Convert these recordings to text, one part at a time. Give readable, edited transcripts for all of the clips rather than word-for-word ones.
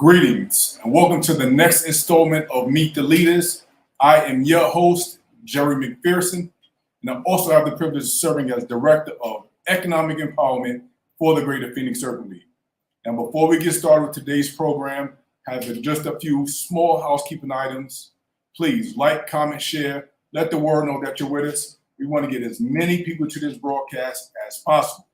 Greetings and welcome to the next installment of Meet the Leaders. I am your host, Jerry McPherson, and I also have the privilege of serving as Director of Economic Empowerment for the Greater Phoenix Urban League. And before we get started with today's program, I have just a few small housekeeping items. Please like, comment, share, let the world know that you're with us. We want to get as many people to this broadcast as possible.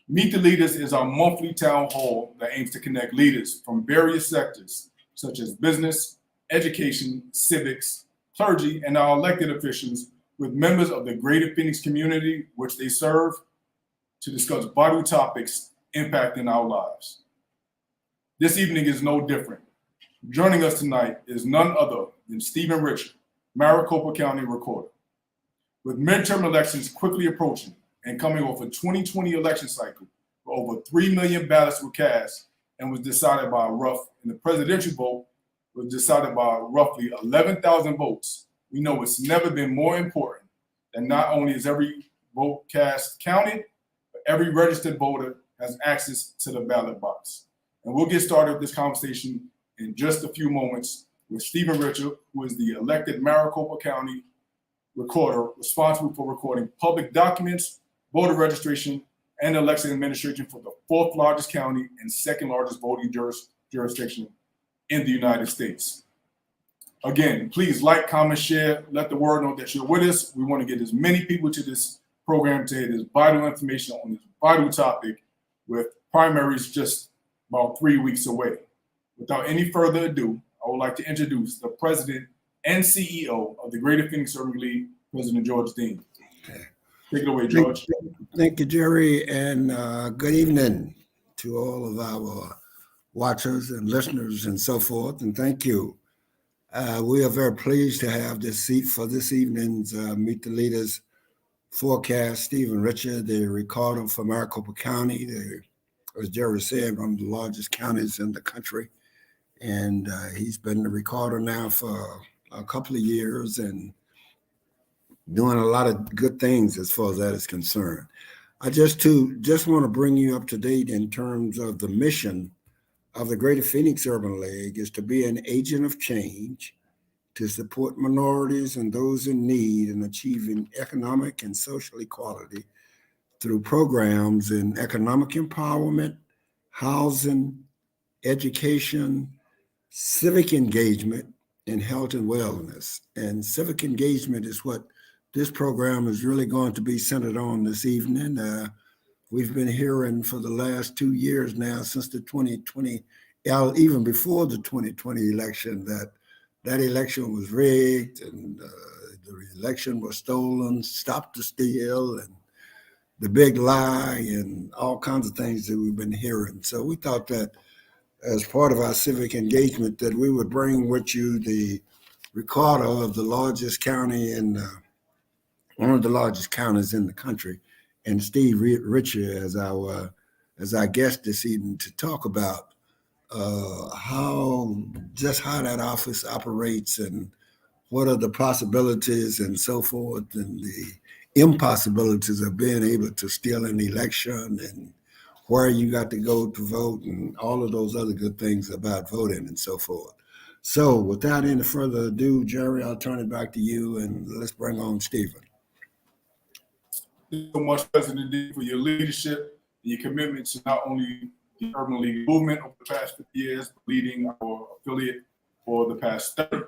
Meet the Leaders is our monthly town hall that aims to connect leaders from various sectors, such as business, education, civics, clergy, and our elected officials with members of the Greater Phoenix community, which they serve, to discuss vital topics impacting our lives. This evening is no different. Joining us tonight is none other than Stephen Richard, Maricopa County Recorder. With midterm elections quickly approaching, and coming off a 2020 election cycle where over 3 million ballots were cast and was decided by the presidential vote was decided by roughly 11,000 votes. We know it's never been more important that not only is every vote cast counted, but every registered voter has access to the ballot box. And we'll get started with this conversation in just a few moments with Stephen Richard, who is the elected Maricopa County Recorder responsible for recording public documents, voter registration, and election administration for the 4th largest county and 2nd largest voting jurisdiction in the United States. Again, please like, comment, share, let the world know that you're with us. We want to get as many people to this program to this vital information on this vital topic, with primaries just about 3 weeks away. Without any further ado, I would like to introduce the President and CEO of the Greater Phoenix Urban League, President George Dean. Take it away, George. Thank you, Jerry, and good evening to all of our watchers and listeners and so forth, and thank you. We are very pleased to have this seat for this evening's Meet the Leaders forecast. Stephen Richard, the recorder for Maricopa County, as Jerry said, one of the largest counties in the country, and he's been the recorder now for a couple of years and doing a lot of good things as far as that is concerned. I just want to bring you up to date in terms of the mission of the Greater Phoenix Urban League is to be an agent of change to support minorities and those in need in achieving economic and social equality through programs in economic empowerment, housing, education, civic engagement, and health and wellness. And civic engagement is what this program is really going to be centered on this evening. We've been hearing for the last 2 years now, since the 2020, even before the 2020 election, that election was rigged and the election was stolen, stop the steal, and the big lie, and all kinds of things that we've been hearing. So we thought that as part of our civic engagement that we would bring with you the recorder of the largest county and one of the largest counties in the country, and Steve Richard as our guest this evening to talk about how that office operates and what are the possibilities and so forth, and the impossibilities of being able to steal an election and where you got to go to vote and all of those other good things about voting and so forth. So without any further ado, Jerry, I'll turn it back to you and let's bring on Stephen. Thank you so much, President D, for your leadership and your commitment to not only the Urban League movement over the past 50 years, but leading our affiliate for the past 30.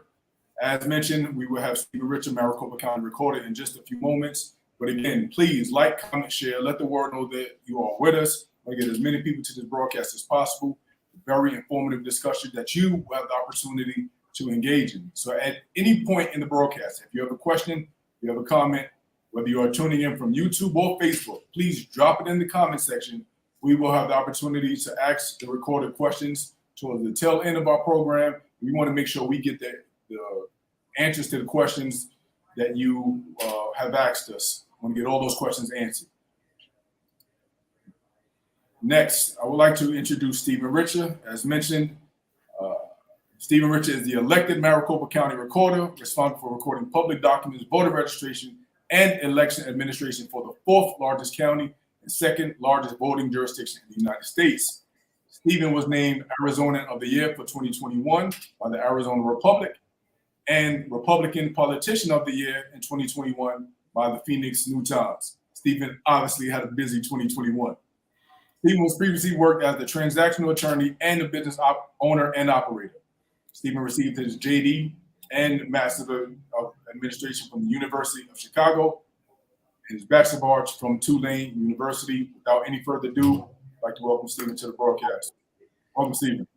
As mentioned, we will have Stephen Richard, Maricopa County Recorder, in just a few moments. But again, please like, comment, share, let the world know that you are with us. I get as many people to this broadcast as possible. Very informative discussion that you have the opportunity to engage in. So at any point in the broadcast, if you have a question, if you have a comment, whether you are tuning in from YouTube or Facebook, please drop it in the comment section. We will have the opportunity to ask the recorder questions towards the tail end of our program. We want to make sure we get the answers to the questions that you have asked us. I want to get all those questions answered. Next, I would like to introduce Stephen Richard. As mentioned, Stephen Richard is the elected Maricopa County Recorder, responsible for recording public documents, voter registration, and election administration for the 4th largest county and 2nd largest voting jurisdiction in the United States. Stephen was named Arizonan of the Year for 2021 by the Arizona Republic and Republican Politician of the Year in 2021 by the Phoenix New Times. Stephen obviously had a busy 2021. Stephen was previously worked as the transactional attorney and the business owner and operator. Stephen received his JD and Master of Administration from the University of Chicago and his Bachelor of Arts from Tulane University. Without any further ado, I'd like to welcome Stephen to the broadcast. Welcome, Stephen.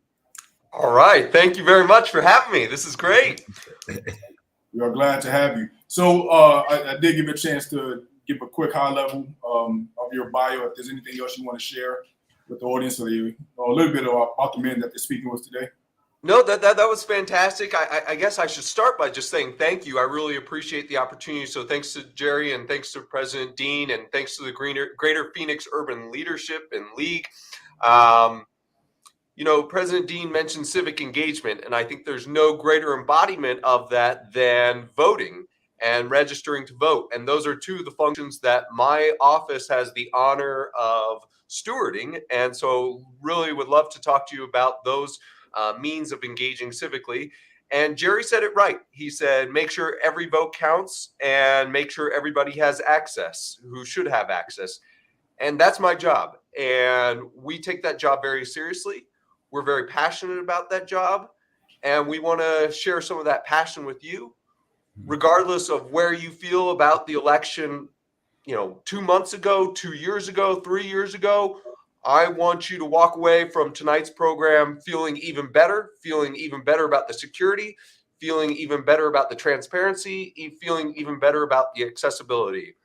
All right. Thank you very much for having me. This is great. We are glad to have you. So I did give a chance to give a quick high level of your bio. If there's anything else you want to share with the audience or a little bit about the men that they're speaking with today. No, that was fantastic. I guess I should start by just saying thank you. I really appreciate the opportunity. So thanks to Jerry and thanks to President Dean and thanks to the Greater Phoenix Urban Leadership and League. President Dean mentioned civic engagement, and I think there's no greater embodiment of that than voting and registering to vote. And those are two of the functions that my office has the honor of stewarding. And so really would love to talk to you about those means of engaging civically. And Jerry said it right. He said, make sure every vote counts and make sure everybody has access who should have access. And that's my job. And we take that job very seriously. We're very passionate about that job. And we want to share some of that passion with you, regardless of where you feel about the election, 2 months ago, 2 years ago, 3 years ago. I want you to walk away from tonight's program feeling even better about the security, feeling even better about the transparency, feeling even better about the accessibility.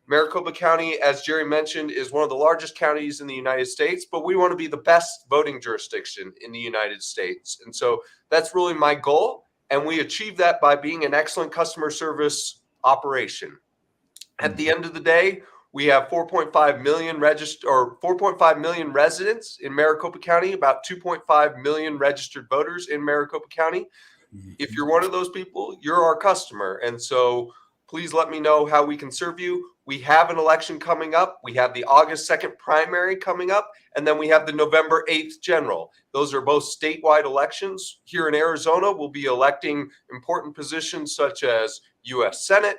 Maricopa County, as Jerry mentioned, is one of the largest counties in the United States, but we want to be the best voting jurisdiction in the United States. And so that's really my goal. And we achieve that by being an excellent customer service operation. At the end of the day, we have 4.5 million residents in Maricopa County, about 2.5 million registered voters in Maricopa County. If you're one of those people, you're our customer. And so please let me know how we can serve you. We have an election coming up. We have the August 2nd primary coming up, and then we have the November 8th general. Those are both statewide elections. Here in Arizona, we'll be electing important positions such as U.S. Senate,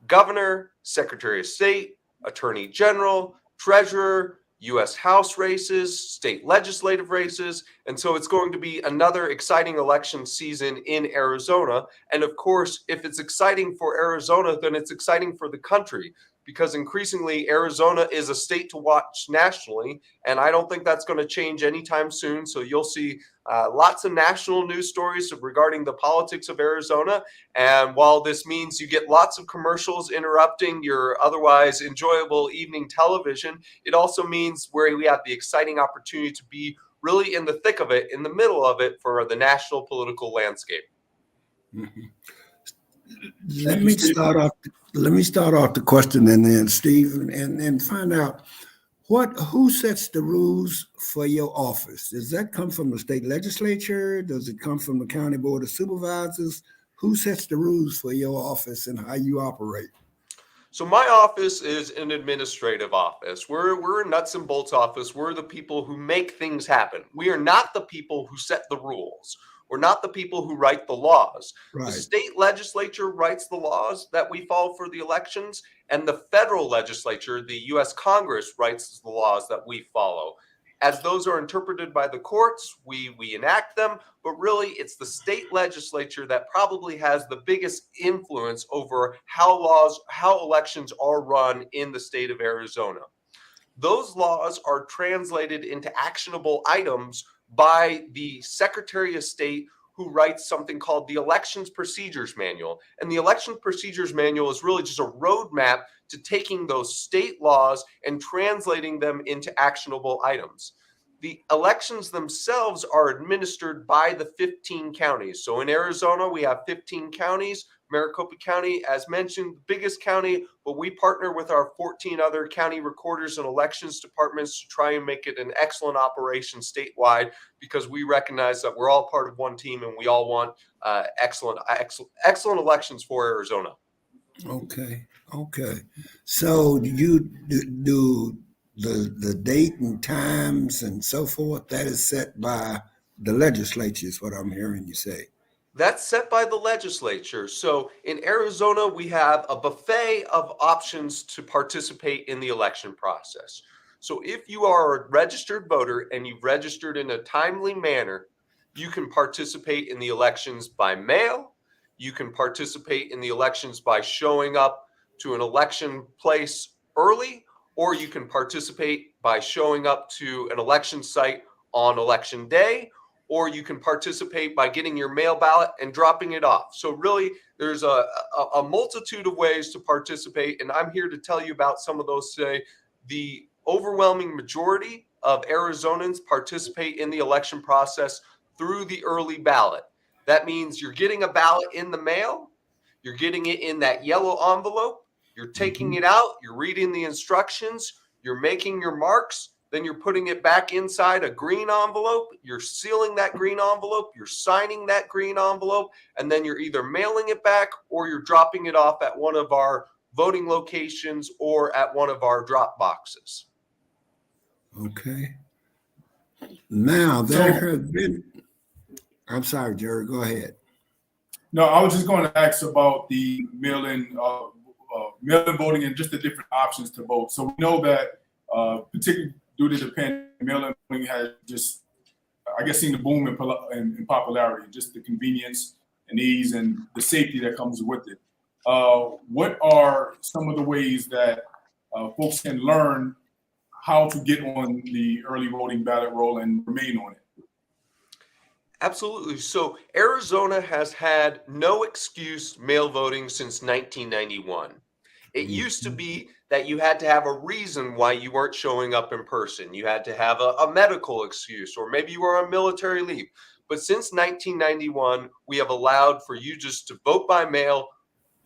Governor, Secretary of State, Attorney General, Treasurer, U.S. House races, state legislative races. And so it's going to be another exciting election season in Arizona. And of course, if it's exciting for Arizona, then it's exciting for the country, because increasingly Arizona is a state to watch nationally. And I don't think that's going to change anytime soon. So you'll see lots of national news stories regarding the politics of Arizona. And while this means you get lots of commercials interrupting your otherwise enjoyable evening television, it also means where we have the exciting opportunity to be really in the thick of it, in the middle of it for the national political landscape. Mm-hmm. Let me start off the question and then Steve and find out who sets the rules for your office? Does that come from the state legislature? Does it come from the county board of supervisors? Who sets the rules for your office and how you operate? So my office is an administrative office. We're a nuts and bolts office. We're the people who make things happen. We are not the people who set the rules. We're not the people who write the laws. Right. The state legislature writes the laws that we follow for the elections, and the federal legislature, the U.S. Congress, writes the laws that we follow. As those are interpreted by the courts, we enact them, but really it's the state legislature that probably has the biggest influence over how elections are run in the state of Arizona. Those laws are translated into actionable items by the Secretary of State, who writes something called the Elections Procedures Manual. And the Elections Procedures Manual is really just a roadmap to taking those state laws and translating them into actionable items. The elections themselves are administered by the 15 counties. So in Arizona, we have 15 counties. Maricopa County, as mentioned, the biggest county, but we partner with our 14 other county recorders and elections departments to try and make it an excellent operation statewide, because we recognize that we're all part of one team and we all want excellent elections for Arizona. Okay. So you do the date and times and so forth, that is set by the legislature, is what I'm hearing you say. That's set by the legislature. So in Arizona, we have a buffet of options to participate in the election process. So if you are a registered voter and you've registered in a timely manner, you can participate in the elections by mail. You can participate in the elections by showing up to an election place early, or you can participate by showing up to an election site on election day, or you can participate by getting your mail ballot and dropping it off. So really, there's a multitude of ways to participate, and I'm here to tell you about some of those today. The overwhelming majority of Arizonans participate in the election process through the early ballot. That means you're getting a ballot in the mail, you're getting it in that yellow envelope, you're taking it out, you're reading the instructions, you're making your marks, then you're putting it back inside a green envelope, you're sealing that green envelope, you're signing that green envelope, and then you're either mailing it back or you're dropping it off at one of our voting locations or at one of our drop boxes. Okay. Now, there have been, I'm sorry, Jerry, go ahead. No, I was just going to ask about the mail-in voting and just the different options to vote. So we know that, particularly due to the pandemic, mail-in voting has just, I guess, seen the boom in popularity, just the convenience and ease and the safety that comes with it. What are some of the ways that folks can learn how to get on the early voting ballot roll and remain on it? Absolutely. So Arizona has had no excuse mail voting since 1991. It used to be that you had to have a reason why you weren't showing up in person. You had to have a medical excuse, or maybe you were on military leave. But since 1991, we have allowed for you just to vote by mail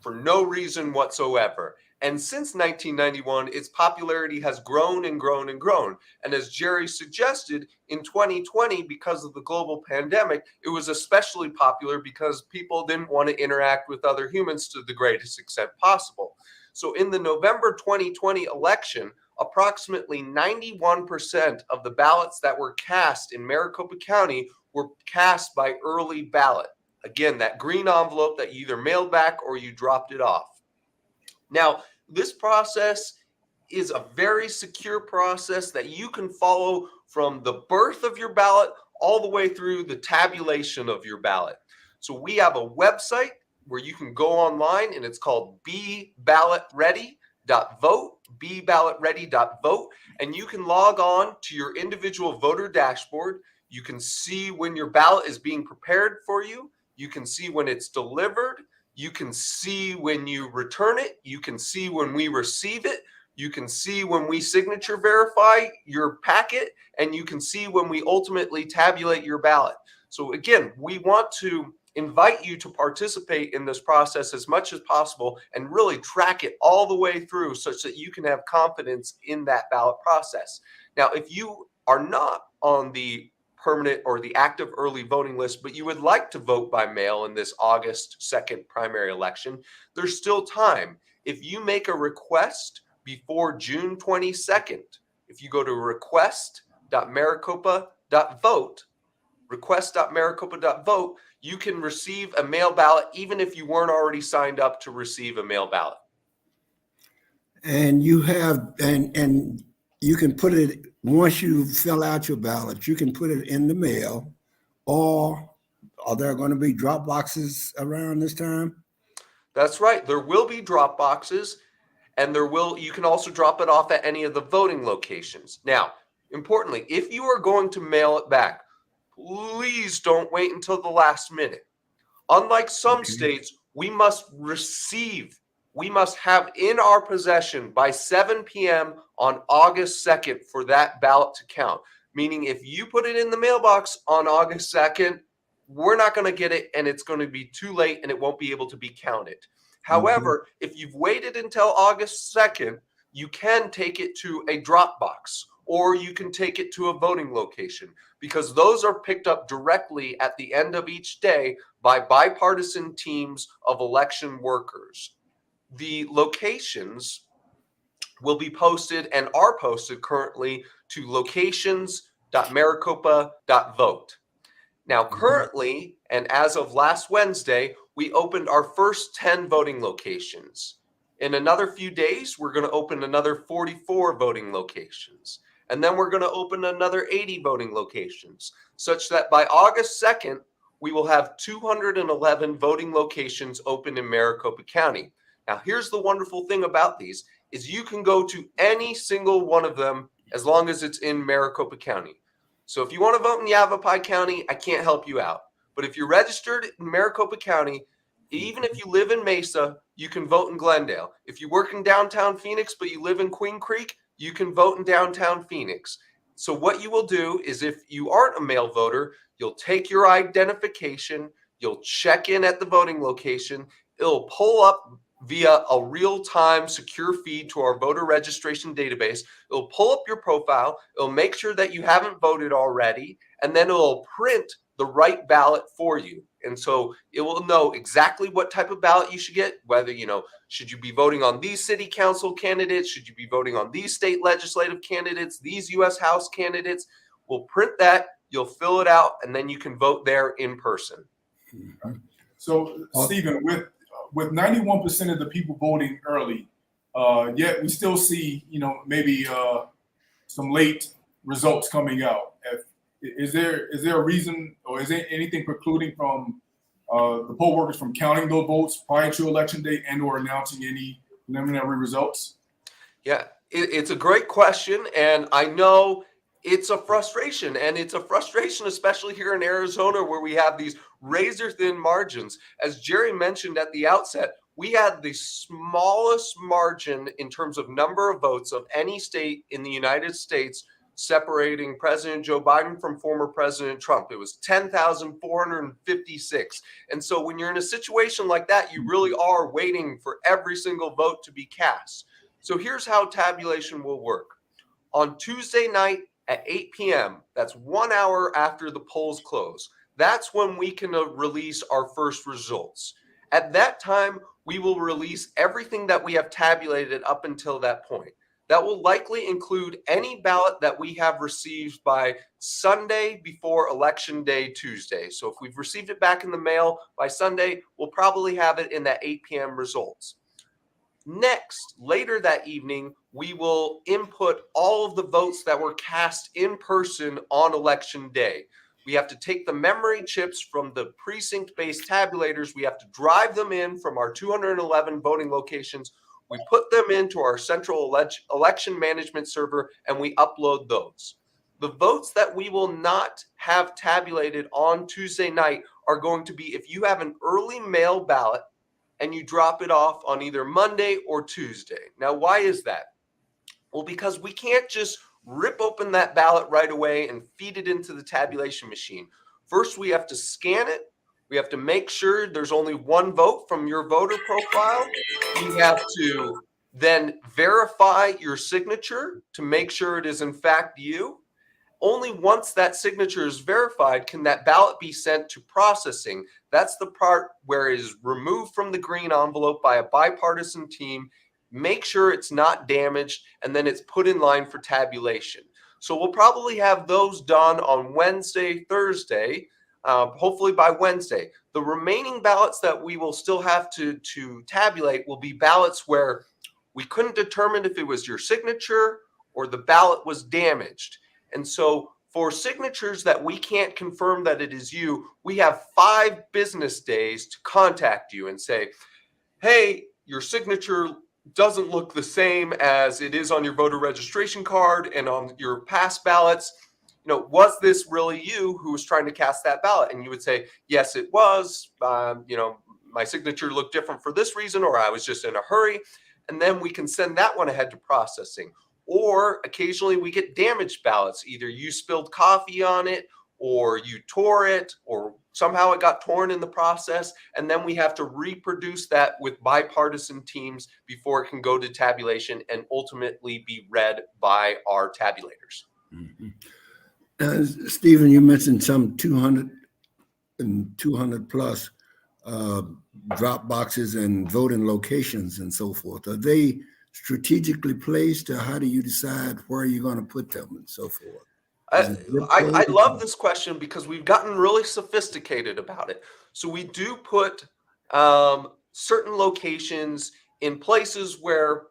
for no reason whatsoever. And since 1991, its popularity has grown and grown and grown. And as Jerry suggested, in 2020, because of the global pandemic, it was especially popular because people didn't want to interact with other humans to the greatest extent possible. So in the November 2020 election, approximately 91% of the ballots that were cast in Maricopa County were cast by early ballot. Again, that green envelope that you either mailed back or you dropped it off. Now, this process is a very secure process that you can follow from the birth of your ballot all the way through the tabulation of your ballot. So we have a website where you can go online, and it's called beballotready.vote, beballotready.vote, and you can log on to your individual voter dashboard. You can see when your ballot is being prepared for you. You can see when it's delivered. You can see when you return it. You can see when we receive it. You can see when we signature verify your packet, and you can see when we ultimately tabulate your ballot. So again, we want to invite you to participate in this process as much as possible and really track it all the way through such that you can have confidence in that ballot process. Now, if you are not on the permanent or the active early voting list, but you would like to vote by mail in this August 2nd primary election, there's still time. If you make a request before June 22nd, if you go to request.maricopa.vote, request.maricopa.vote, you can receive a mail ballot even if you weren't already signed up to receive a mail ballot. And you have, and you can put it, once you fill out your ballot, you can put it in the mail, or are there going to be drop boxes around this time? That's right. There will be drop boxes, and you can also drop it off at any of the voting locations. Now, importantly, if you are going to mail it back, please don't wait until the last minute. Unlike some states, we must have in our possession by 7 p.m. on August 2nd for that ballot to count. Meaning if you put it in the mailbox on August 2nd, we're not going to get it, and it's going to be too late and it won't be able to be counted. However, if you've waited until August 2nd, you can take it to a drop box, or you can take it to a voting location, because those are picked up directly at the end of each day by bipartisan teams of election workers. The locations will be posted and are posted currently to locations.maricopa.vote. Now, currently, and as of last Wednesday, we opened our first 10 voting locations. In another few days, we're going to open another 44 voting locations. And then we're going to open another 80 voting locations, such that by August 2nd, we will have 211 voting locations open in Maricopa County. Now, here's the wonderful thing about these is you can go to any single one of them as long as it's in Maricopa County. So if you want to vote in Yavapai County, I can't help you out. But if you're registered in Maricopa County, even if you live in Mesa, you can vote in Glendale. If you work in downtown Phoenix, but you live in Queen Creek, you can vote in downtown Phoenix. So what you will do is if you aren't a mail voter, you'll take your identification, you'll check in at the voting location, it'll pull up via a real-time secure feed to our voter registration database. It'll pull up your profile, it'll make sure that you haven't voted already, and then it'll print the right ballot for you. And so it will know exactly what type of ballot you should get, whether, should you be voting on these city council candidates? Should you be voting on these state legislative candidates, these U.S. House candidates? We'll print that, you'll fill it out, and then you can vote there in person. So, Stephen, with 91% of the people voting early, yet we still see, maybe some late results coming out. Is there a reason, or is there anything precluding from the poll workers from counting those votes prior to election day and/or announcing any preliminary results? Yeah, it's a great question, and I know it's a frustration, and it's a frustration especially here in Arizona where we have these razor-thin margins. As Jerry mentioned at the outset, we had the smallest margin in terms of number of votes of any state in the United States separating President Joe Biden from former President Trump. It was 10,456. And so when you're in a situation like that, you really are waiting for every single vote to be cast. So here's how tabulation will work. On Tuesday night at 8 p.m., that's 1 hour after the polls close, that's when we can release our first results. At that time, we will release everything that we have tabulated up until that point. That will likely include any ballot that we have received by Sunday before Election Day Tuesday. So if we've received it back in the mail by Sunday, we'll probably have it in that 8 p.m. results. Next, later that evening, we will input all of the votes that were cast in person on Election Day. We have to take the memory chips from the precinct-based tabulators. We have to drive them in from our 211 voting locations. We put them into our central election management server, and we upload those. The votes that we will not have tabulated on Tuesday night are going to be if you have an early mail ballot and you drop it off on either Monday or Tuesday. Now, why is that? Well, because we can't just rip open that ballot right away and feed it into the tabulation machine. First, we have to scan it. We have to make sure there's only one vote from your voter profile. We have to then verify your signature to make sure it is in fact you. Only once that signature is verified can that ballot be sent to processing. That's the part where it is removed from the green envelope by a bipartisan team, make sure it's not damaged, and then it's put in line for tabulation. So we'll probably have those done on Wednesday, Thursday, hopefully by Wednesday. The remaining ballots that we will still have to tabulate will be ballots where we couldn't determine if it was your signature or the ballot was damaged. And so for signatures that we can't confirm that it is you, we have 5 business days to contact you and say, hey, your signature doesn't look the same as it is on your voter registration card and on your past ballots. Was this really you who was trying to cast that ballot? And you would say, yes, it was. My signature looked different for this reason, or I was just in a hurry. And then we can send that one ahead to processing. Or occasionally we get damaged ballots. Either you spilled coffee on it, or you tore it, or somehow it got torn in the process. And then we have to reproduce that with bipartisan teams before it can go to tabulation and ultimately be read by our tabulators. Mm-hmm. Stephen, you mentioned some 200 plus drop boxes and voting locations and so forth. Are they strategically placed, or how do you decide where you're going to put them and so forth? I love this question because we've gotten really sophisticated about it. So we do put certain locations in places where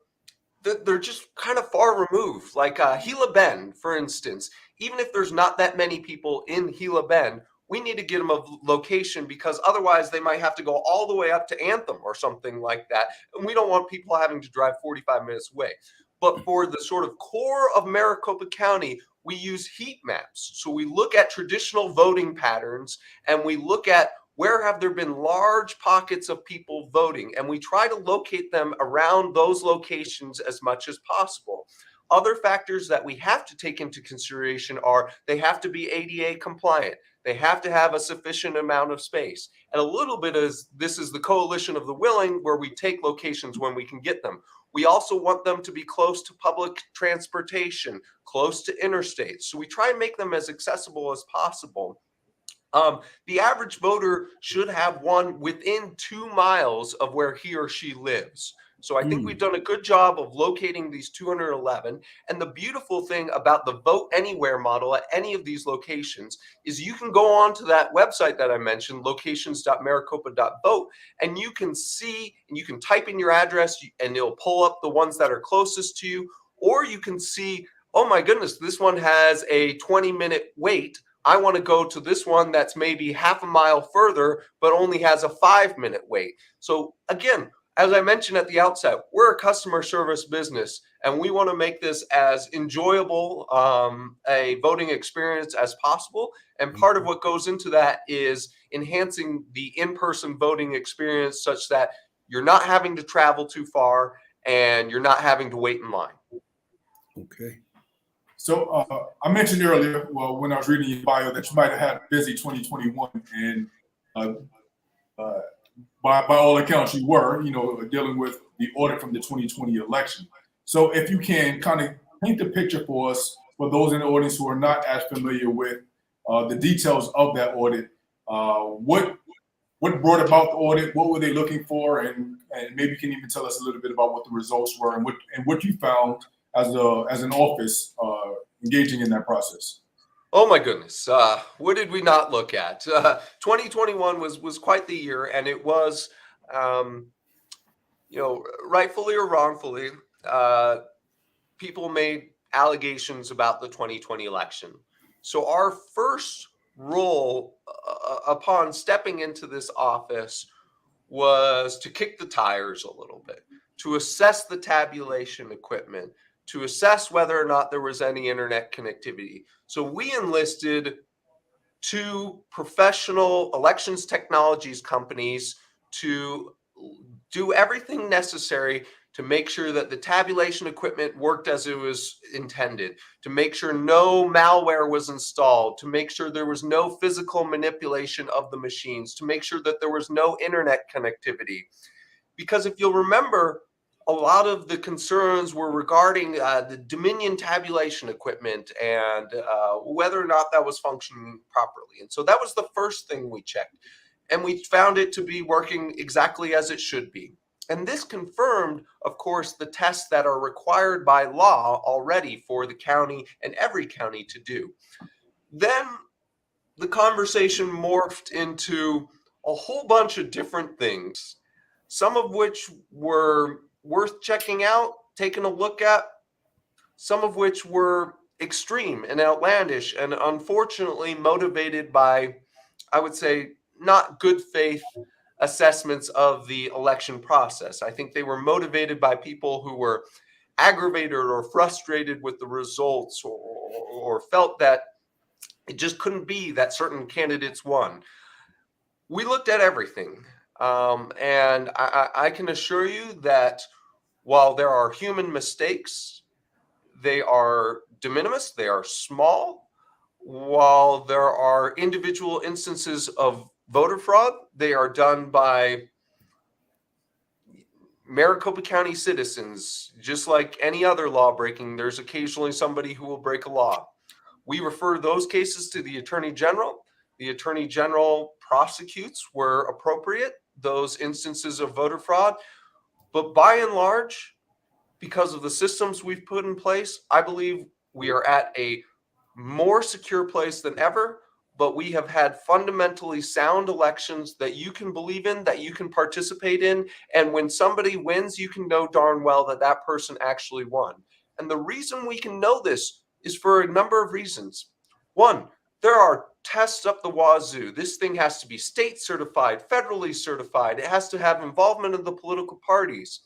they're just kind of far removed, like Gila Bend, for instance. Even if there's not that many people in Gila Bend, we need to get them a location because otherwise they might have to go all the way up to Anthem or something like that. And we don't want people having to drive 45 minutes away. But for the sort of core of Maricopa County, we use heat maps. So we look at traditional voting patterns and we look at where have there been large pockets of people voting, and we try to locate them around those locations as much as possible. Other factors that we have to take into consideration are they have to be ADA compliant. They have to have a sufficient amount of space. And a little bit is this is the coalition of the willing where we take locations when we can get them. We also want them to be close to public transportation, close to interstates. So we try and make them as accessible as possible. The average voter should have one within 2 miles of where he or she lives. So I think we've done a good job of locating these 211. And the beautiful thing about the vote anywhere model at any of these locations is you can go on to that website that I mentioned, locations.maricopa.vote, and you can see and you can type in your address and it'll pull up the ones that are closest to you. Or you can see, oh my goodness, this one has a 20-minute wait. I want to go to this one that's maybe half a mile further, but only has a 5-minute wait. So again, as I mentioned at the outset, we're a customer service business, and we want to make this as enjoyable a voting experience as possible. And part of what goes into that is enhancing the in-person voting experience such that you're not having to travel too far and you're not having to wait in line. Okay. So I mentioned earlier, well, when I was reading your bio, that you might have had a busy 2021, and by all accounts, you were, dealing with the audit from the 2020 election. So if you can kind of paint the picture for us, for those in the audience who are not as familiar with the details of that audit, what brought about the audit, what were they looking for, and maybe you can even tell us a little bit about what the results were and what you found as an office engaging in that process. Oh my goodness. What did we not look at? 2021 was quite the year, and it was, rightfully or wrongfully, people made allegations about the 2020 election. So our first role upon stepping into this office was to kick the tires a little bit, to assess the tabulation equipment, to assess whether or not there was any internet connectivity. So we enlisted 2 professional elections technologies companies to do everything necessary to make sure that the tabulation equipment worked as it was intended, to make sure no malware was installed, to make sure there was no physical manipulation of the machines, to make sure that there was no internet connectivity. Because if you'll remember, a lot of the concerns were regarding the Dominion tabulation equipment and whether or not that was functioning properly. And so that was the first thing we checked. And we found it to be working exactly as it should be. And this confirmed, of course, the tests that are required by law already for the county and every county to do. Then the conversation morphed into a whole bunch of different things, some of which were worth checking out, taking a look at, some of which were extreme and outlandish and unfortunately motivated by, I would say, not good faith assessments of the election process. I think they were motivated by people who were aggravated or frustrated with the results or felt that it just couldn't be that certain candidates won. We looked at everything. And I can assure you that while there are human mistakes, they are de minimis, they are small. While there are individual instances of voter fraud, they are done by Maricopa County citizens. Just like any other law breaking, there's occasionally somebody who will break a law. We refer those cases to the Attorney General. The Attorney General prosecutes where appropriate those instances of voter fraud. But by and large, because of the systems we've put in place, I believe we are at a more secure place than ever, but we have had fundamentally sound elections that you can believe in, that you can participate in. And when somebody wins, you can know darn well that that person actually won. And the reason we can know this is for a number of reasons. One, there are tests up the wazoo. This thing has to be state certified, federally certified. It has to have involvement of the political parties.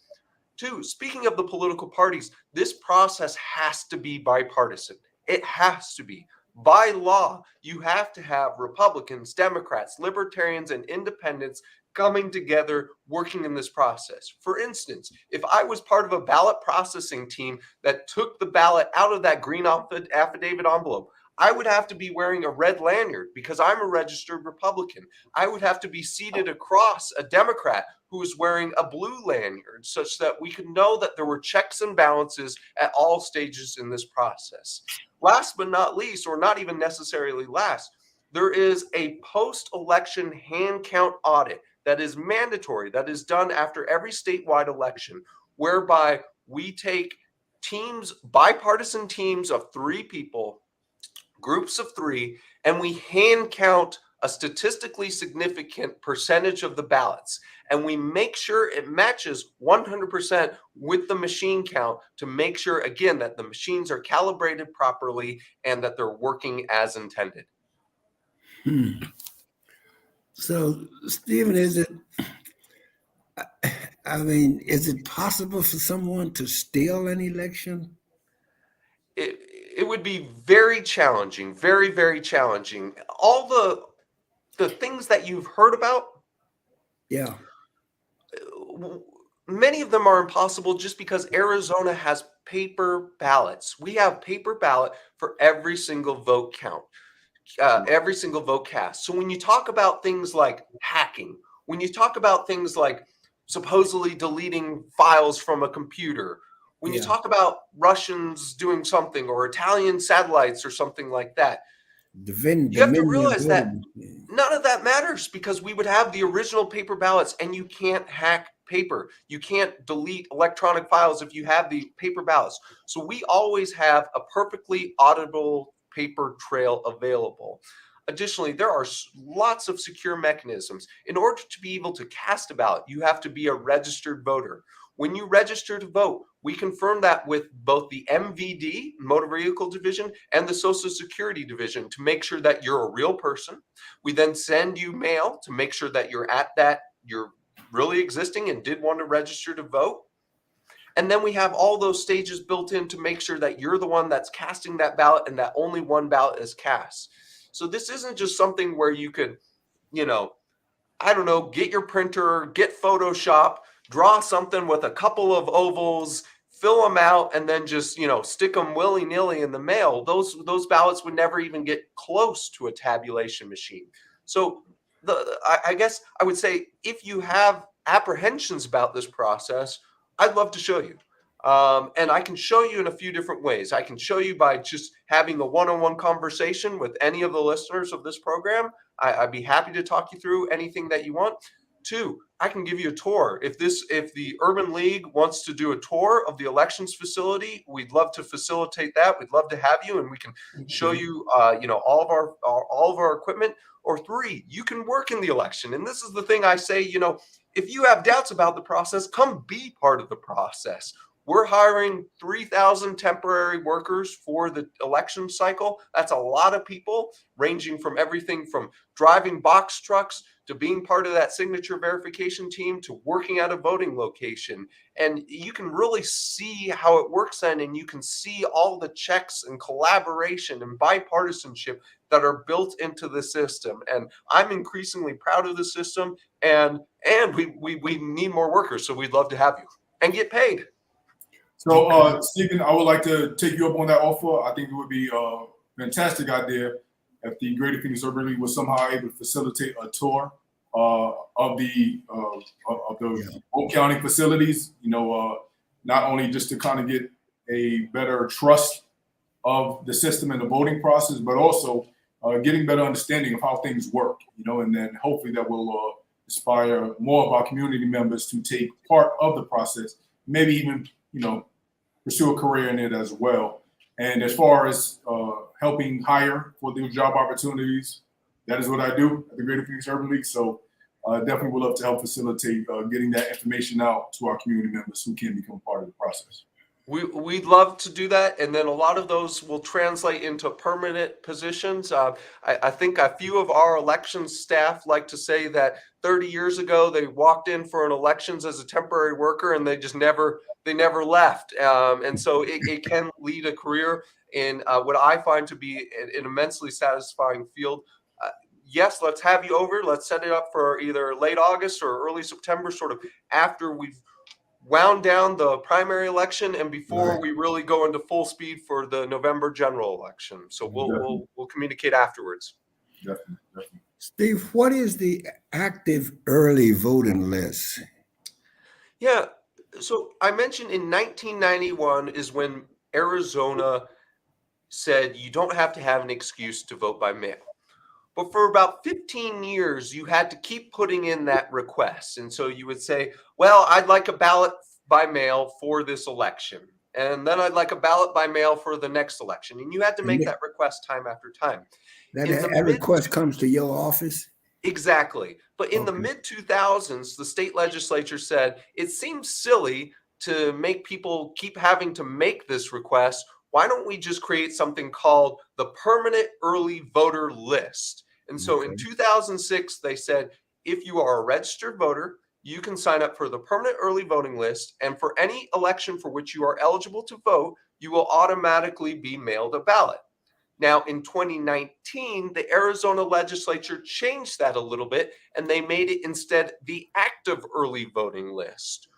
Two, speaking of the political parties, this process has to be bipartisan. It has to be. By law, you have to have Republicans, Democrats, Libertarians, and Independents coming together working in this process. For instance, if I was part of a ballot processing team that took the ballot out of that green affidavit envelope, I would have to be wearing a red lanyard because I'm a registered Republican. I would have to be seated across a Democrat who is wearing a blue lanyard such that we could know that there were checks and balances at all stages in this process. Last but not least, or not even necessarily last, there is a post-election hand count audit that is mandatory, that is done after every statewide election, whereby we take teams, bipartisan teams of 3 people, groups of 3, and we hand count a statistically significant percentage of the ballots. And we make sure it matches 100% with the machine count to make sure, again, that the machines are calibrated properly and that they're working as intended. So, Stephen, is it possible for someone to steal an election? It would be very challenging, very, very challenging. All the things that you've heard about, Yeah. many of them are impossible just because Arizona has paper ballots. We have paper ballot for every single vote count, every single vote cast. So when you talk about things like hacking, when you talk about things like supposedly deleting files from a computer, when you talk about Russians doing something or Italian satellites or something like that, you have to realize that none of that matters because we would have the original paper ballots and you can't hack paper. You can't delete electronic files if you have the paper ballots. So we always have a perfectly auditable paper trail available. Additionally, there are lots of secure mechanisms. In order to be able to cast a ballot, you have to be a registered voter. When you register to vote, we confirm that with both the MVD, Motor Vehicle Division, and the Social Security Division to make sure that you're a real person. We then send you mail to make sure that you're really existing and did want to register to vote. And then we have all those stages built in to make sure that you're the one that's casting that ballot and that only one ballot is cast. So this isn't just something where you could, get your printer, get Photoshop, draw something with a couple of ovals, fill them out, and then just, stick them willy-nilly in the mail. Those ballots would never even get close to a tabulation machine. So I guess I would say if you have apprehensions about this process, I'd love to show you. And I can show you in a few different ways. I can show you by just having a one-on-one conversation with any of the listeners of this program. I'd be happy to talk you through anything that you want. 2, I can give you a tour. If the Urban League wants to do a tour of the elections facility, we'd love to facilitate that. We'd love to have you, and we can show you, all of our equipment. Or 3, you can work in the election. And this is the thing I say, if you have doubts about the process, come be part of the process. We're hiring 3,000 temporary workers for the election cycle. That's a lot of people, ranging from everything from driving box trucks to being part of that signature verification team to working at a voting location. And you can really see how it works then, and you can see all the checks and collaboration and bipartisanship that are built into the system. And I'm increasingly proud of the system, and we need more workers, so we'd love to have you and get paid. So, Stephen, I would like to take you up on that offer. I think it would be a fantastic idea if the Greater Phoenix Urban League was somehow able to facilitate a tour of the Oak County facilities. Not only just to kind of get a better trust of the system and the voting process, but also getting better understanding of how things work. And then hopefully that will inspire more of our community members to take part of the process. Maybe even pursue a career in it as well. And as far as helping hire for those job opportunities, that is what I do at the Greater Phoenix Urban League. So definitely would love to help facilitate getting that information out to our community members who can become part of the process. We'd love to do that, and then a lot of those will translate into permanent positions. I think a few of our elections staff like to say that 30 years ago they walked in for an elections as a temporary worker and they just never left. And so it can lead a career in what I find to be an immensely satisfying field. Yes, let's have you over. Let's set it up for either late August or early September, sort of after we've wound down the primary election and before we really go into full speed for the November general election. So we'll communicate afterwards. Definitely. Steve, what is the active early voting list? Yeah. So I mentioned in 1991 is when Arizona said you don't have to have an excuse to vote by mail. But for about 15 years, you had to keep putting in that request. And so you would say, well, I'd like a ballot by mail for this election. And then I'd like a ballot by mail for the next election. And you had to make that request time after time. That request comes to your office? Exactly. But in the mid-2000s, the state legislature said, it seems silly to make people keep having to make this request. Why don't we just create something called the Permanent Early Voter List? And so in 2006, they said, if you are a registered voter, you can sign up for the Permanent Early Voting List. And for any election for which you are eligible to vote, you will automatically be mailed a ballot. Now, in 2019, the Arizona legislature changed that a little bit, and they made it instead the Active Early Voting List.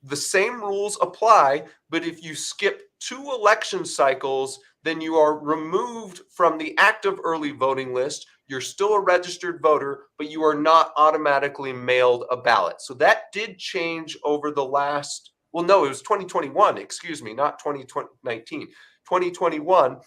The same rules apply, but if you skip 2 election cycles, then you are removed from the active early voting list. You're still a registered voter, but you are not automatically mailed a ballot. So that did change over the last, well, no, it was 2021, excuse me, not 2019, 2021.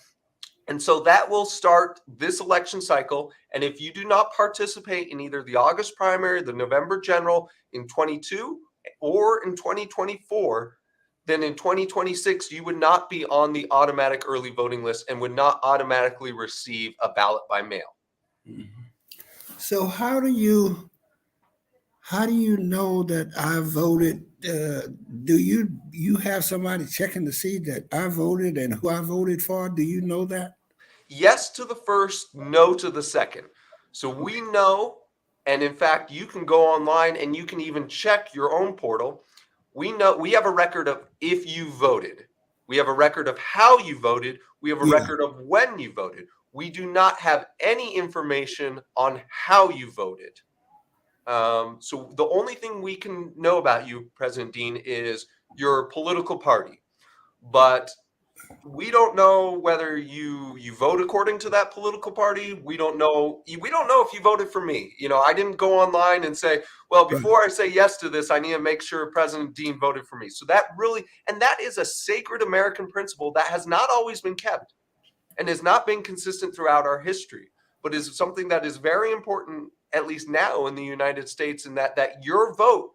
And so that will start this election cycle. And if you do not participate in either the August primary, the November general in 22, or in 2024, then in 2026, you would not be on the automatic early voting list and would not automatically receive a ballot by mail. So how do you know that I voted? Do you have somebody checking to see that I voted and who I voted for? Do you know that? Yes to the first, no to the second. So we know. And in fact, you can go online and you can even check your own portal. We know we have a record of if you voted. We have a record of how you voted. We have a record of when you voted. We do not have any information on how you voted. So the only thing we can know about you, President Dean, is your political party. But we don't know whether you vote according to that political party. We don't know if you voted for me. I didn't go online and say, well, before I say yes to this, I need to make sure President Dean voted for me. So that is a sacred American principle that has not always been kept and has not been consistent throughout our history, but is something that is very important, at least now in the United States, in that your vote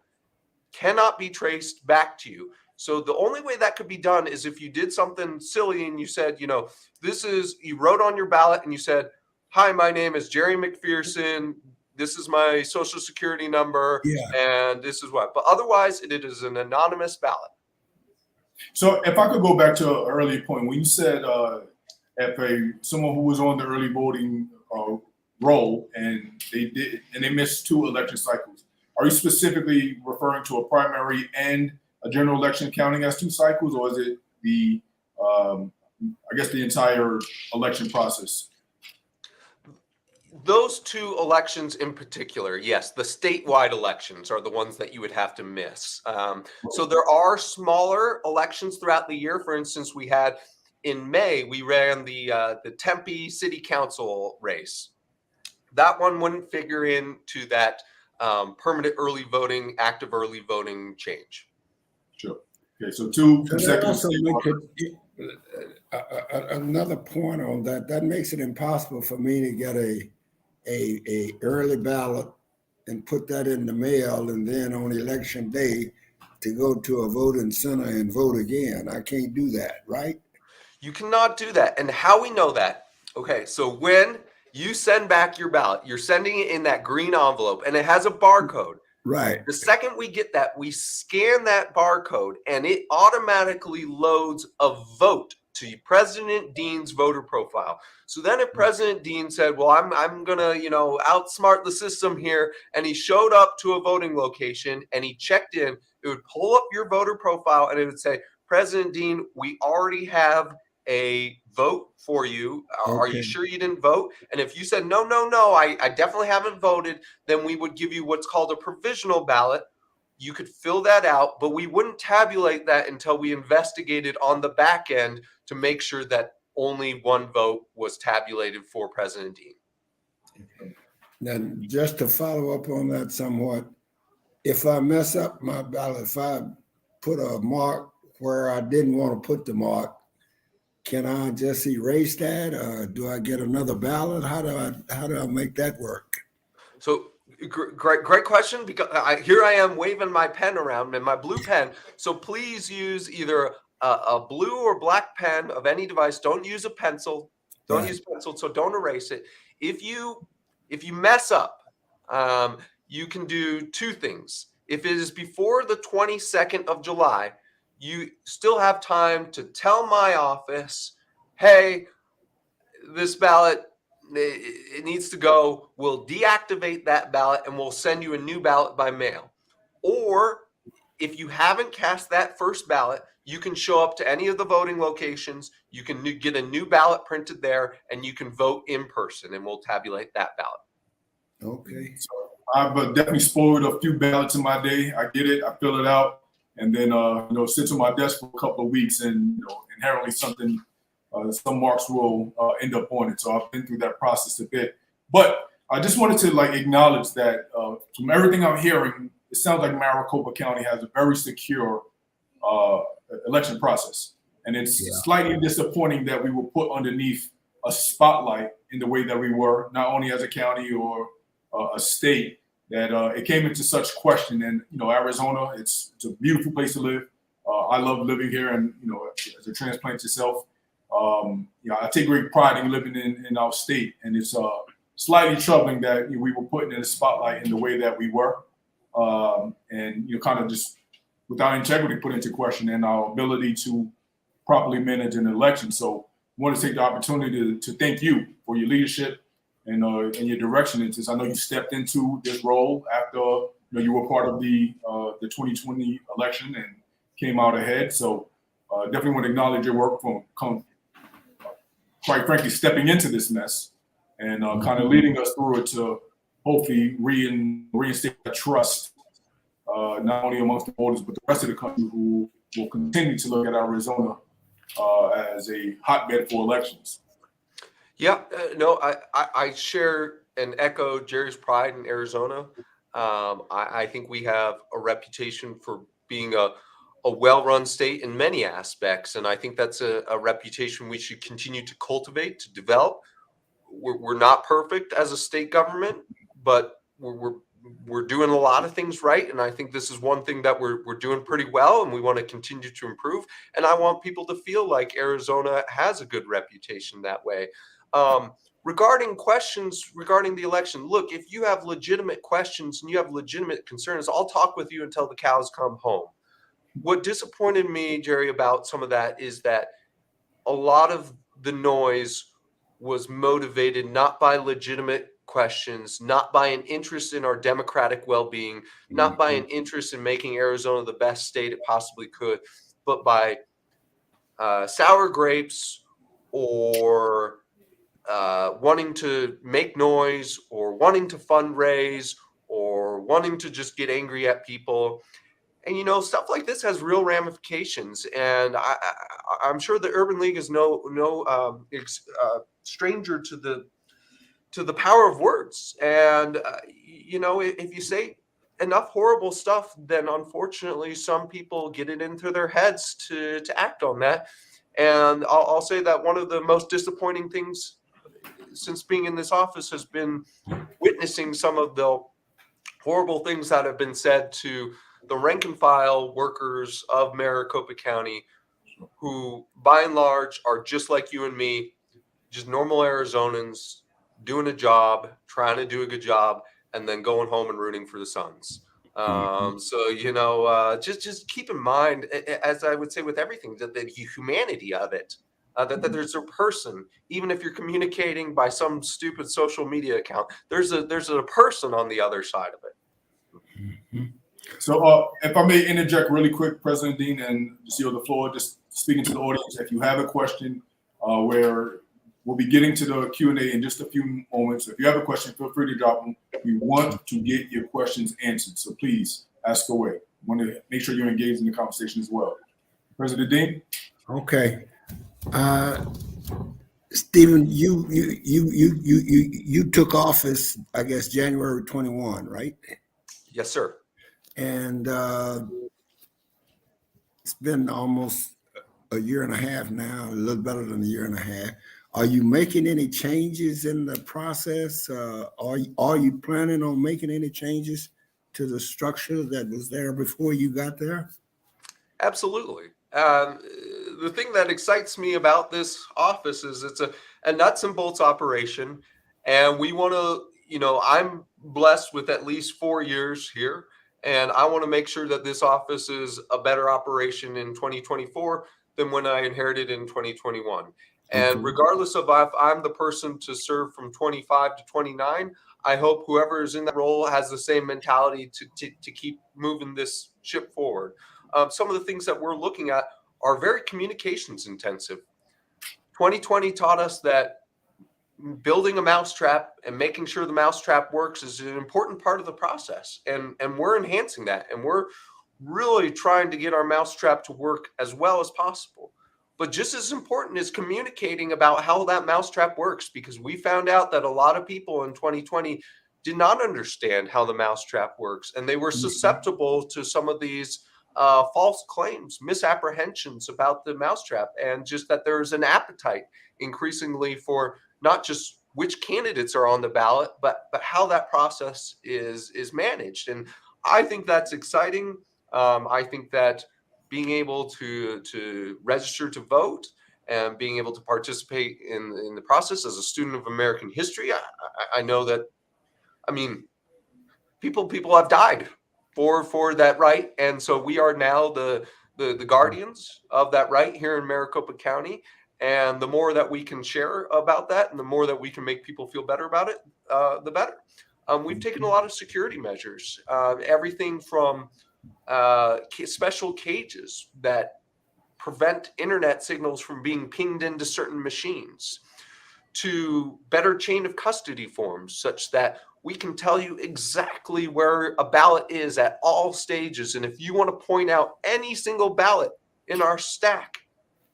cannot be traced back to you. So the only way that could be done is if you did something silly and you said, you wrote on your ballot and you said, hi, my name is Jerry McPherson. This is my social security number. And this is what. But otherwise, it is an anonymous ballot. So if I could go back to an earlier point, when you said if someone who was on the early voting roll and they missed 2 election cycles, are you specifically referring to a primary and a general election counting as 2 cycles, or is it the entire election process? Those 2 elections in particular, yes, the statewide elections are the ones that you would have to miss. So there are smaller elections throughout the year. For instance, we had in May, we ran the Tempe City Council race. That one wouldn't figure into that permanent early voting, active early voting change. Sure. Okay, so 2 consecutive. Also another point on that. That makes it impossible for me to get a early ballot and put that in the mail, and then on election day, to go to a voting center and vote again. I can't do that, right? You cannot do that. And how we know that? Okay, so when you send back your ballot, you're sending it in that green envelope and it has a barcode. Right. The second we get that, we scan that barcode and it automatically loads a vote to President Dean's voter profile. So then if President Dean said, well, I'm going to, outsmart the system here, and he showed up to a voting location and he checked in, it would pull up your voter profile and it would say, President Dean, we already have a vote for you. Are you sure you didn't vote? And if you said, no, I definitely haven't voted, then we would give you what's called a provisional ballot. You could fill that out, but we wouldn't tabulate that until we investigated on the back end to make sure that only one vote was tabulated for President Dean. Now, just to follow up on that somewhat, if I mess up my ballot, if I put a mark where I didn't want to put the mark, can I just erase that, or do I get another ballot? How do I make that work? So great question, because here I am waving my pen around and my blue pen. So please use either a blue or black pen of any device. Don't use a pencil. Don't use pencil. So don't erase it. If you mess up, you can do two things. If it is before the 22nd of July, you still have time to tell my office, hey, this ballot, it needs to go. We'll deactivate that ballot and we'll send you a new ballot by mail. Or if you haven't cast that first ballot, you can show up to any of the voting locations. You can get a new ballot printed there and you can vote in person and we'll tabulate that ballot. Okay. So I've definitely spoiled a few ballots in my day. I get it, I fill it out, and then sit on my desk for a couple of weeks, and inherently something, some marks will end up on it. So I've been through that process a bit. But I just wanted to acknowledge that from everything I'm hearing, it sounds like Maricopa County has a very secure election process, and it's slightly disappointing that we were put underneath a spotlight in the way that we were, not only as a county or a state, that it came into such question. And Arizona, it's a beautiful place to live. I love living here, and as a transplant yourself, I take great pride in living in our state. And it's slightly troubling that we were put in the spotlight in the way that we were, and kind of just with our integrity put into question and our ability to properly manage an election. So I want to take the opportunity to thank you for your leadership and your direction into this. I know you stepped into this role after you were part of the 2020 election and came out ahead. So definitely want to acknowledge your work from quite frankly stepping into this mess and kind of leading us through it to hopefully reinstate that trust, not only amongst the voters but the rest of the country, who will continue to look at Arizona as a hotbed for elections. Yeah, I share and echo Jerry's pride in Arizona. I think we have a reputation for being a well-run state in many aspects, and I think that's a reputation we should continue to cultivate, to develop. We're not perfect as a state government, but we're doing a lot of things right, and I think this is one thing that we're doing pretty well, and we want to continue to improve. And I want people to feel like Arizona has a good reputation that way. Regarding questions regarding the election, look, if you have legitimate questions and you have legitimate concerns, I'll talk with you until the cows come home. What disappointed me, Jerry, about some of that is that a lot of the noise was motivated not by legitimate questions, not by an interest in our democratic well-being, not by an interest in making Arizona the best state it possibly could, but by sour grapes or wanting to make noise or wanting to fundraise or wanting to just get angry at people. And stuff like this has real ramifications. And I'm sure the Urban League is no stranger to the power of words. And if you say enough horrible stuff, then unfortunately some people get it into their heads to act on that. And I'll say that one of the most disappointing things since being in this office has been witnessing some of the horrible things that have been said to the rank and file workers of Maricopa County, who by and large are just like you and me, just normal Arizonans doing a job, trying to do a good job, and then going home and rooting for the Suns. So just keep in mind, as I would say with everything, that the humanity of it, that there's a person, even if you're communicating by some stupid social media account, there's a person on the other side of it. So if I may interject really quick, President Dean, and just yield the floor, just speaking to the audience, if you have a question, where we'll be getting to the Q&A in just a few moments. If you have a question, feel free to drop them. We want to get your questions answered, so please ask away. We want to make sure you're engaged in the conversation as well. President Dean? Okay. Stephen, you took office, I guess, January 21, right? Yes, sir. And it's been almost a year and a half now, a little better than a year and a half. Are you making any changes in the process? Are you planning on making any changes to the structure that was there before you got there? Absolutely. The thing that excites me about this office is it's a nuts and bolts operation. And we want to, I'm blessed with at least 4 years here. And I want to make sure that this office is a better operation in 2024 than when I inherited in 2021. And regardless of if I'm the person to serve from 25 to 29, I hope whoever is in that role has the same mentality to keep moving this ship forward. Some of the things that we're looking at are very communications intensive. 2020 taught us that building a mousetrap and making sure the mousetrap works is an important part of the process. And we're enhancing that. And we're really trying to get our mousetrap to work as well as possible. But just as important is communicating about how that mousetrap works, because we found out that a lot of people in 2020 did not understand how the mousetrap works. And they were susceptible to some of these false claims, misapprehensions about the mousetrap, and just that there's an appetite increasingly for not just which candidates are on the ballot, but how that process is managed. And I think that's exciting. I think that being able to register to vote and being able to participate in the process as a student of American history, I know that, people have died for that right. And so we are now the guardians of that right here in Maricopa County. And the more that we can share about that and the more that we can make people feel better about it, the better. We've taken a lot of security measures, everything from special cages that prevent internet signals from being pinged into certain machines, to better chain of custody forms such that we can tell you exactly where a ballot is at all stages. And if you want to point out any single ballot in our stack,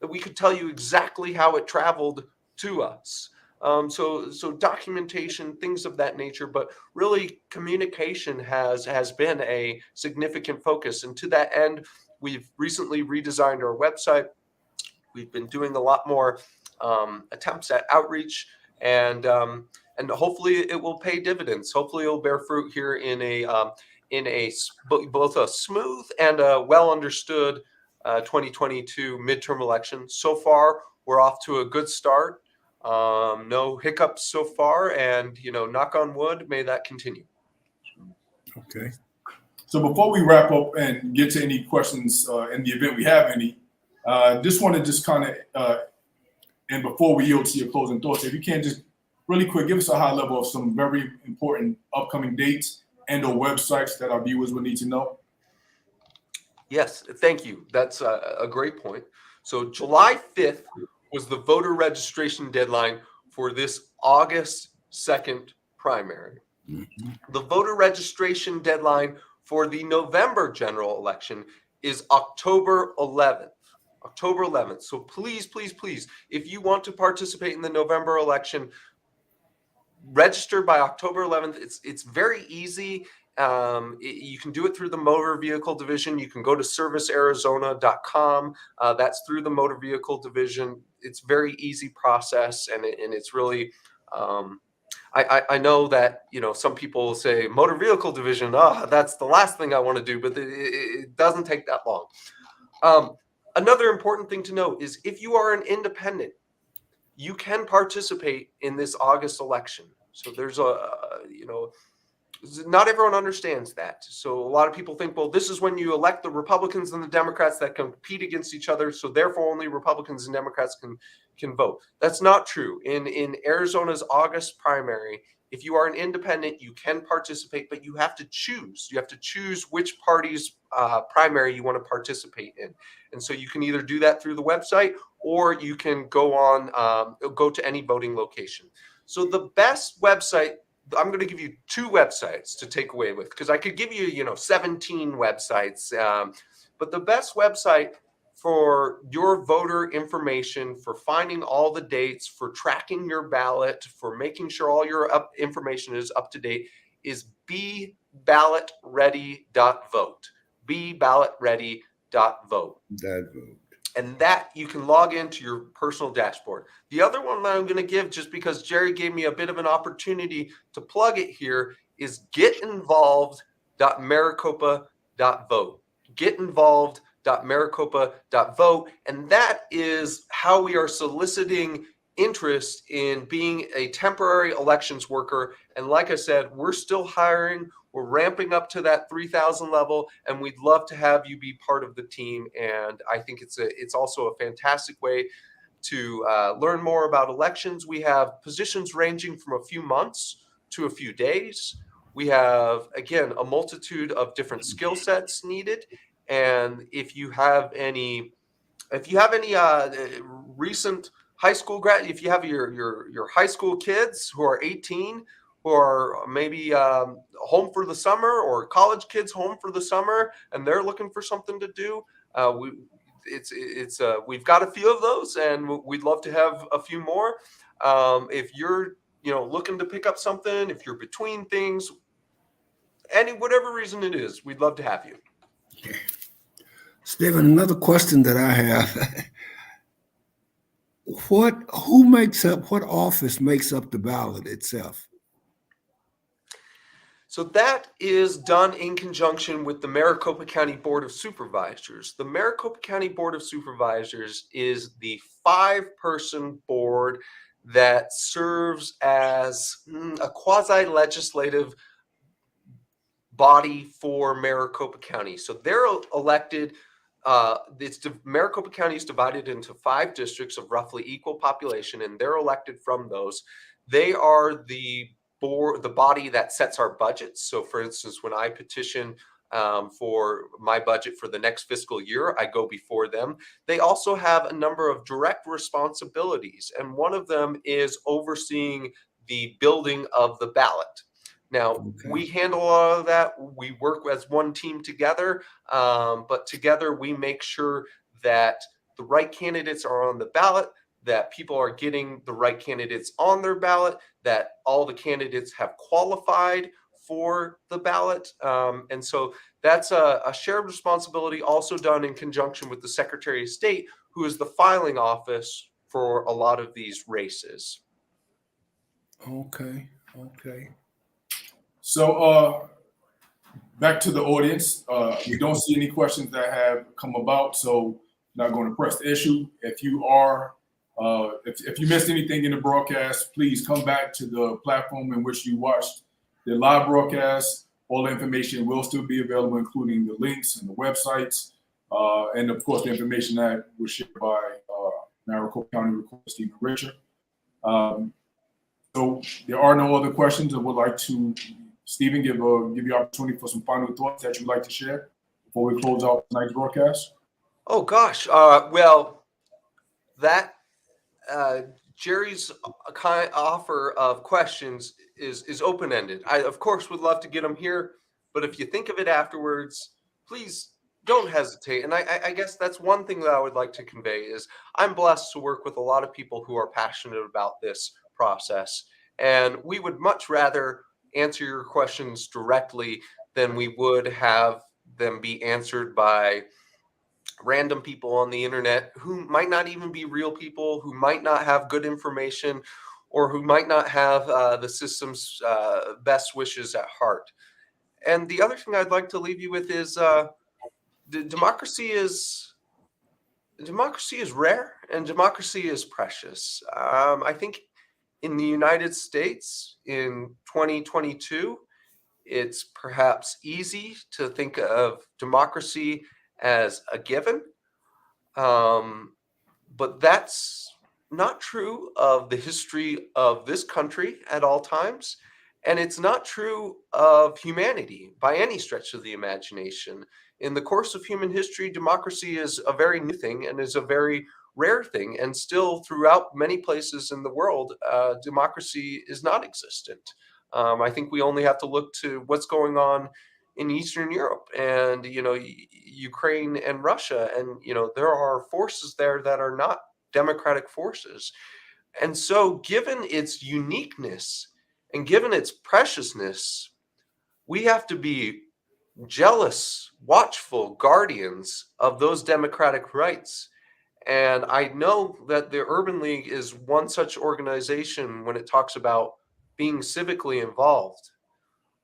that we could tell you exactly how it traveled to us. So documentation, things of that nature, but really communication has been a significant focus. And to that end, we've recently redesigned our website. We've been doing a lot more attempts at outreach, and hopefully it will pay dividends. Hopefully it will bear fruit here in both a smooth and a well understood 2022 midterm election. So far, we're off to a good start. No hiccups so far, and knock on wood, may that continue. Okay. So before we wrap up and get to any questions in the event we have any, just want to and before we yield to your closing thoughts, if you can just really quick give us a high level of some very important upcoming dates and/or websites that our viewers would need to know. Yes, thank you. That's a great point. So July 5th was the voter registration deadline for this August 2nd primary. The voter registration deadline for the November general election is October 11th. October 11th. So please, please, please, if you want to participate in the November election, register by October 11th. It's very easy. You can do it through the motor vehicle division. You can go to servicearizona.com. That's through the motor vehicle division. It's very easy process, and it's really I know that, some people say motor vehicle division, that's the last thing I want to do, but it doesn't take that long. Another important thing to note is if you are an independent, you can participate in this August election. So there's not everyone understands that. So a lot of people think, well, this is when you elect the Republicans and the Democrats that compete against each other. So therefore only Republicans and Democrats can vote. That's not true. In Arizona's August primary, if you are an independent, you can participate, but you have to choose. You have to choose which party's primary you want to participate in. And so you can either do that through the website, or you can go to any voting location. So the best website, I'm going to give you 2 websites to take away with, because I could give you, 17 websites. But the best website for your voter information, for finding all the dates, for tracking your ballot, for making sure all your information is up to date, is beballotready.vote. beballotready.vote. That vote. And that you can log into your personal dashboard. The other one that I'm going to give, just because Jerry gave me a bit of an opportunity to plug it here, is getinvolved.maricopa.vote. getinvolved.maricopa.vote. And that is how we are soliciting interest in being a temporary elections worker. And like I said, we're still hiring. We're ramping up to that 3,000 level, and we'd love to have you be part of the team. And I think it's also a fantastic way to learn more about elections. We have positions ranging from a few months to a few days. We have, again, a multitude of different skill sets needed. And if you have any recent high school if you have your high school kids who are 18, who are maybe home for the summer, or college kids home for the summer, and they're looking for something to do, we've got a few of those, and we'd love to have a few more. If you're looking to pick up something, if you're between things, whatever reason it is, we'd love to have you. Stephen, another question that I have. What office makes up the ballot itself? So that is done in conjunction with the Maricopa County Board of Supervisors. The Maricopa County Board of Supervisors is the 5-person board that serves as a quasi-legislative body for Maricopa County. So they're elected. Maricopa County is divided into 5 districts of roughly equal population, and they're elected from those. They are the body that sets our budgets. So for instance, when I petition for my budget for the next fiscal year, I go before them. They also have a number of direct responsibilities, and one of them is overseeing the building of the ballot. Now, we handle all of that. We work as one team together, but together we make sure that the right candidates are on the ballot, that people are getting the right candidates on their ballot, that all the candidates have qualified for the ballot. And so that's a shared responsibility, also done in conjunction with the Secretary of State, who is the filing office for a lot of these races. Okay. So back to the audience. We don't see any questions that have come about, so not going to press the issue. If you missed anything in the broadcast, please come back to the platform in which you watched the live broadcast. All the information will still be available, including the links and the websites, and of course the information that was shared by Maricopa County Recorder Stephen Richard. So there are no other questions. I would like to, Stephen, give you opportunity for some final thoughts that you'd like to share before we close out tonight's broadcast. Oh gosh, well, that Jerry's kind offer of questions is open-ended. I of course would love to get them here, but if you think of it afterwards, please don't hesitate. And I guess that's one thing that I would like to convey is I'm blessed to work with a lot of people who are passionate about this process, and we would much rather answer your questions directly than we would have them be answered by random people on the internet who might not even be real people, who might not have good information, or who might not have the system's best wishes at heart. And the other thing I'd like to leave you with is democracy is rare and democracy is precious. I think in the United States in 2022, it's perhaps easy to think of democracy as a given, but that's not true of the history of this country at all times. And it's not true of humanity by any stretch of the imagination. In the course of human history, democracy is a very new thing and is a very rare thing. And still, throughout many places in the world, democracy is not existent. I think we only have to look to what's going on in Eastern Europe and Ukraine and Russia, and there are forces there that are not democratic forces. And so, given its uniqueness and given its preciousness, we have to be jealous, watchful guardians of those democratic rights. And I know that the Urban League is one such organization when it talks about being civically involved.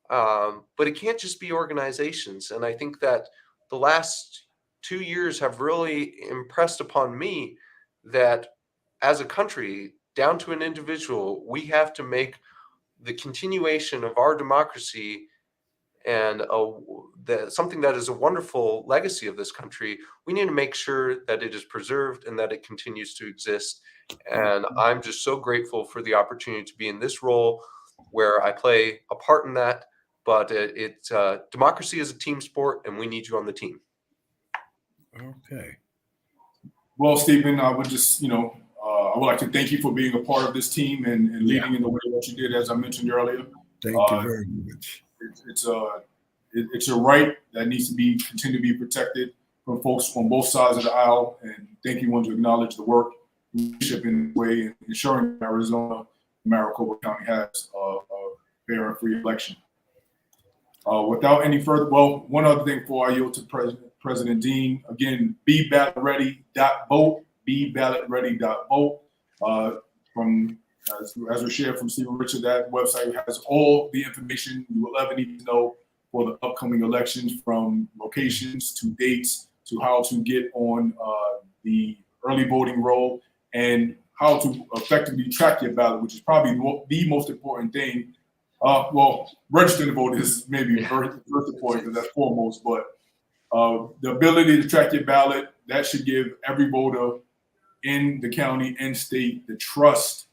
But it can't just be organizations. And I think that the last 2 years have really impressed upon me that as a country, down to an individual, we have to make the continuation of our democracy and something that is a wonderful legacy of this country. We need to make sure that it is preserved and that it continues to exist. And I'm just so grateful for the opportunity to be in this role where I play a part in that. But democracy is a team sport, and we need you on the team. Okay. Well, Stephen, I would just, I would like to thank you for being a part of this team and leading in the way that you did, as I mentioned earlier. Thank you very much. It's a right that needs to continue to be protected from folks on both sides of the aisle. And thank you, want to acknowledge the work leadership in the way in ensuring Arizona, Maricopa County has a fair and free election. Without any further, one other thing before I yield to President Dean, again, beballotready.vote, beballotready.vote. As we shared from Stephen Richard, that website has all the information you will ever need to know for the upcoming elections, from locations to dates to how to get on the early voting roll and how to effectively track your ballot, which is probably the most important thing. Registering to vote is maybe first important because that's foremost, but the ability to track your ballot, that should give every voter in the county and state the trust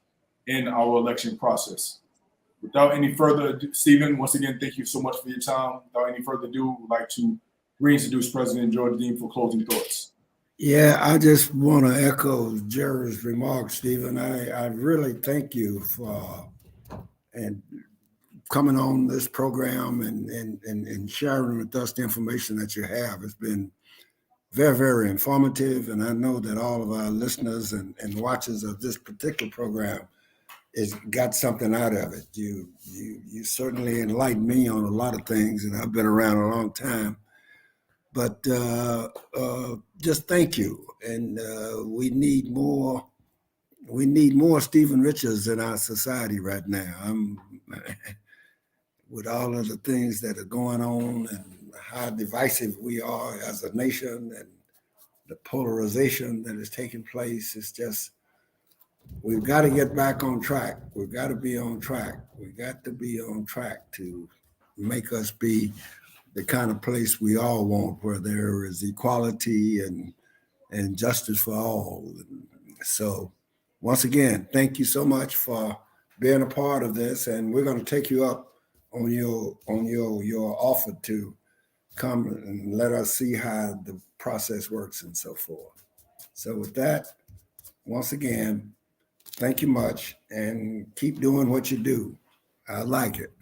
in our election process. Without any further, Stephen, once again, thank you so much for your time. Without any further ado, I'd like to reintroduce President George Dean for closing thoughts. Yeah, I just want to echo Jerry's remarks, Stephen. I really thank you for coming on this program and sharing with us the information that you have. It's been very, very informative, and I know that all of our listeners and watchers of this particular program got something out of it. You certainly enlightened me on a lot of things, and I've been around a long time. But just thank you, and we need more. We need more Stephen Richards in our society right now. With all of the things that are going on and how divisive we are as a nation and the polarization that is taking place, it's just, we've got to get back on track. We've got to be on track. We've got to be on track to make us be the kind of place we all want, where there is equality and justice for all. So once again, thank you so much for being a part of this, and we're going to take you up on your offer to come and let us see how the process works and so forth. So with that, once again, thank you much, and keep doing what you do. I like it.